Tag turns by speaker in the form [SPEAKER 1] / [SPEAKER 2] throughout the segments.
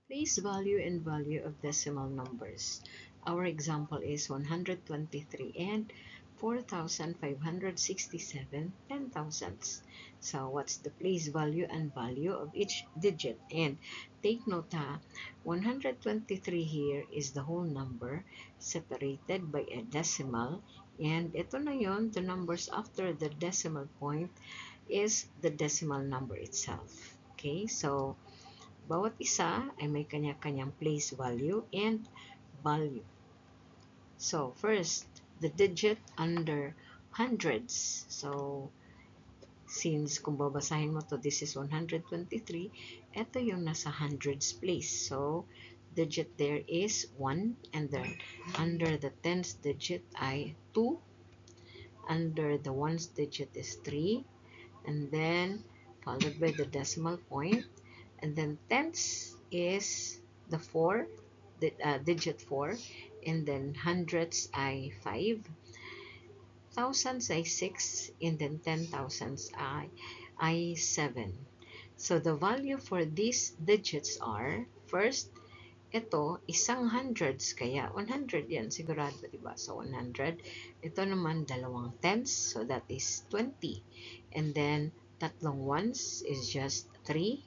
[SPEAKER 1] Place value and value of decimal numbers. Our example is 123 and 4,567 ten thousandths. So what's the place value and value of each digit? And take note 123 here is the whole number separated by a decimal. And ito na yon, the numbers after the decimal point is the decimal number itself. Okay, so bawat isa ay may kanya-kanyang place value and value. So, first, the digit under hundreds. So, since kung babasahin mo to, this is 123, ito yung nasa hundreds place. So, digit there is 1, and then under the tens digit ay 2, under the ones digit is 3, and then followed by the decimal point, and then tens is the 4, digit 4, and then hundreds ay 5, thousands ay 6, and then 10,000s ay 7. So the value for these digits are, first, ito, isang hundreds, kaya 100 yan, sigurado, diba? So 100. Ito naman, dalawang tens, so that is 20. And then, tatlong ones is just 3,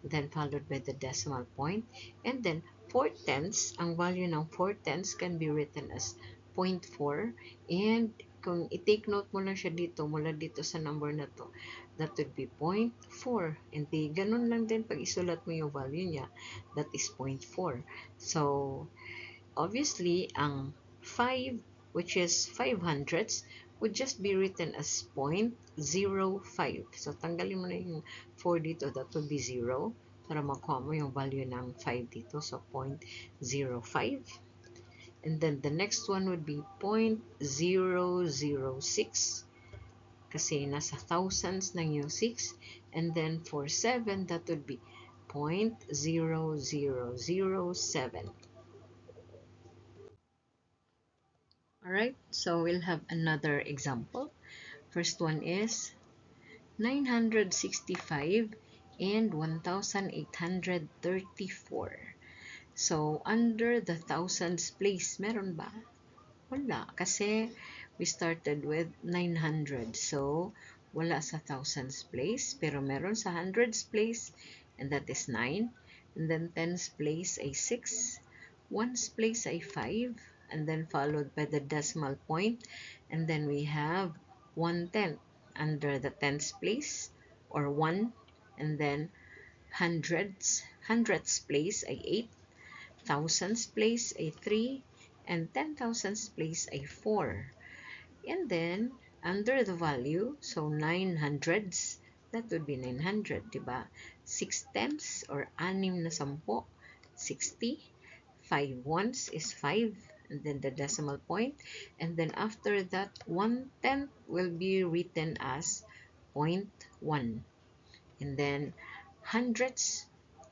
[SPEAKER 1] then followed by the decimal point. And then, 4 tenths, ang value ng 4 tenths can be written as 0.4. And kung i-take note mo lang siya dito, mula dito sa number na to, that would be 0.4. And di, ganun lang din pag isulat mo yung value niya, that is 0.4. So, obviously, ang 5, which is 500ths, would just be written as 0.05. So, tanggalin mo na yung 4 dito, that would be 0 para makuha mo yung value ng 5 dito. So, 0.05. And then, the next one would be 0.006 kasi nasa thousands ng yung 6. And then, for 7, that would be 0.0007. Alright, so we'll have another example. First one is 965 and 1,834. So, under the thousands place, meron ba? Wala, kasi we started with 900. So, wala sa thousands place, pero meron sa hundreds place, and that is 9. And then tens place ay 6. Ones place ay 5. And then followed by the decimal point. And then we have 1/10 under the tens place, or 1. And then hundreds place ay 8. Thousands place ay 3. And 10,000s place ay 4. And then, under the value, so 900s, that would be 900, diba? 6 tenths, or 6 na 10, 60. 5 ones is 5, and then the decimal point. And then after that, 1/10 will be written as 0.1. And then, hundreds,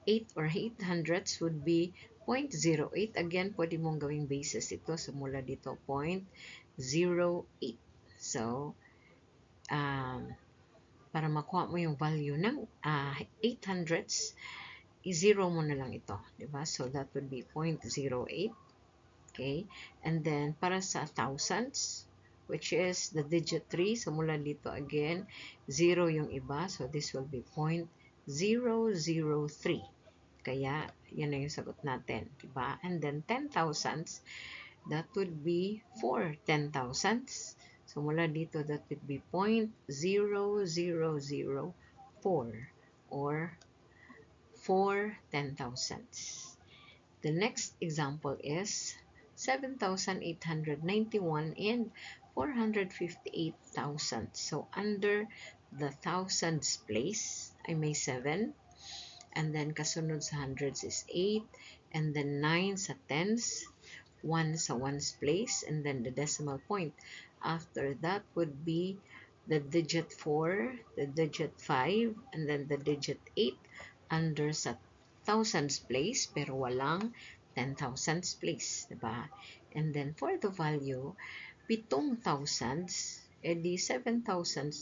[SPEAKER 1] 8 or 800s would be 0.08. Again, pwede mong gawing basis ito. So, mula dito, 0.08. So, para makuha mo yung value ng 800s, i-zero mo na lang ito. Diba? So, that would be 0.08. Okay? And then, para sa thousands, which is the digit 3. So, mula dito again, 0 yung iba. So, this will be 0.003. Kaya, yan na yung sagot natin. Diba? And then, 10,000s, that would be 4 10,000s. So, mula dito, that would be 0.0004 or 4 10,000s. The next example is 7,891 and 458,000. So, under the thousands place, ay may 7. And then, kasunod sa hundreds is 8. And then, 9 sa tens. 1 sa ones place. And then, the decimal point. After that would be the digit 4, the digit 5, and then the digit 8 under sa thousands place, pero walang 10,000s place, diba? And then, for the value, 7 thousands, edi 7,000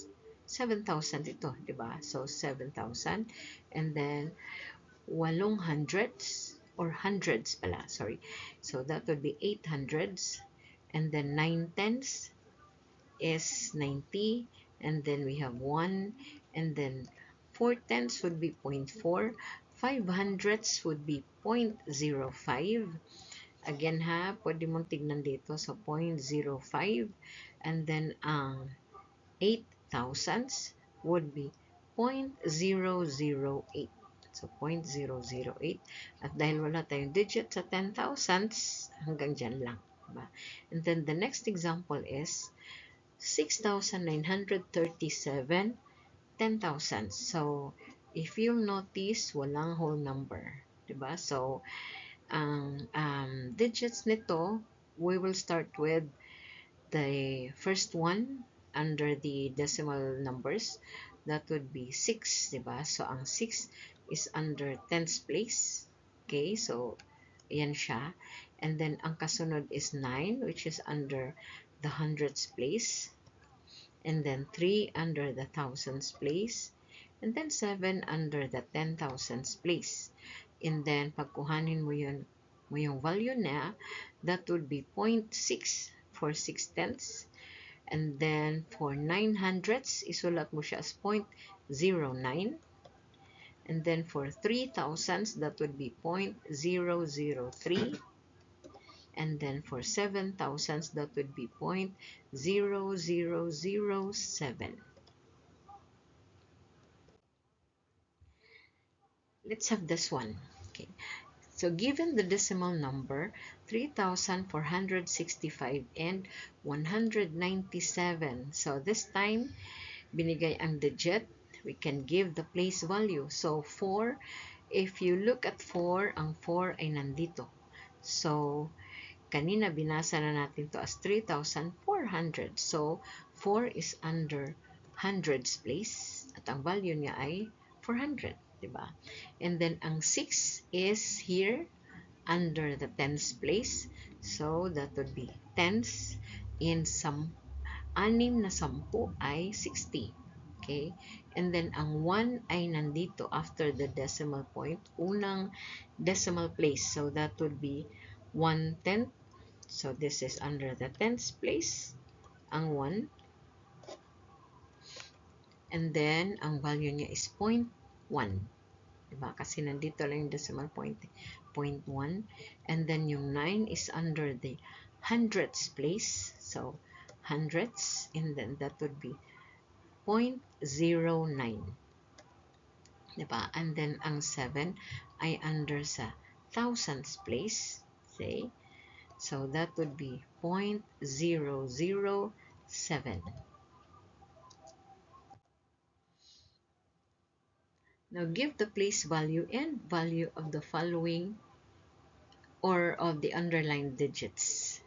[SPEAKER 1] ito, diba? So, 7,000. And then, 8 hundreds, or hundreds pala, sorry. So that would be 8 hundreds, and then 9 tenths is 90, and then we have 1, and then 4 tenths would be 0.4, 5 hundredths would be 0.05. Again ha, pwede mong tignan dito sa 0.05, and then ang 8 thousandths would be 0.008. So, 0.008. At dahil wala tayong digit sa 10 thousandths, hanggang dyan lang. Diba? And then the next example is 6,937 10,000. So, if you'll notice, walang whole number. Diba? So, ang digits nito, we will start with the first one under the decimal numbers. That would be 6, diba? So, ang 6 is under tens place. Okay, so, yan siya. And then, ang kasunod is 9, which is under the hundreds place. And then, 3 under the thousands place. And then, 7 under the 10,000s place. And then, pagkuhanin mo yung value na, that would be 0.6 for 6 tenths. And then, for 9 hundredths, isulat mo siya as 0.09. And then, for 3 thousandths, that would be 0.003. And then, for 7 thousandths, that would be 0.0007. Let's have this one. Okay. So, given the decimal number 3,465 and 197. So, this time, binigay ang digit, we can give the place value. So, 4, if you look at 4, ang 4 ay nandito. So, kanina binasa na natin to as 3,400. So, 4 is under hundreds place at ang value niya ay 400. Diba? And then, ang 6 is here under the tens place. So, that would be tens in some 6 na 10 ay 60. Okay? And then, ang 1 ay nandito after the decimal point, unang decimal place. So, that would be 1/10. So, this is under the tens place, ang 1. And then, ang value niya is 0.1. Diba? Kasi nandito lang yung decimal point, 0.1. And then, yung 9 is under the hundredths place. So, hundredths, and then that would be 0.09. Diba? And then, ang 7 ay under sa thousandths place. Say, so, that would be 0.007. Now, give the place value and value of the following or of the underlined digits.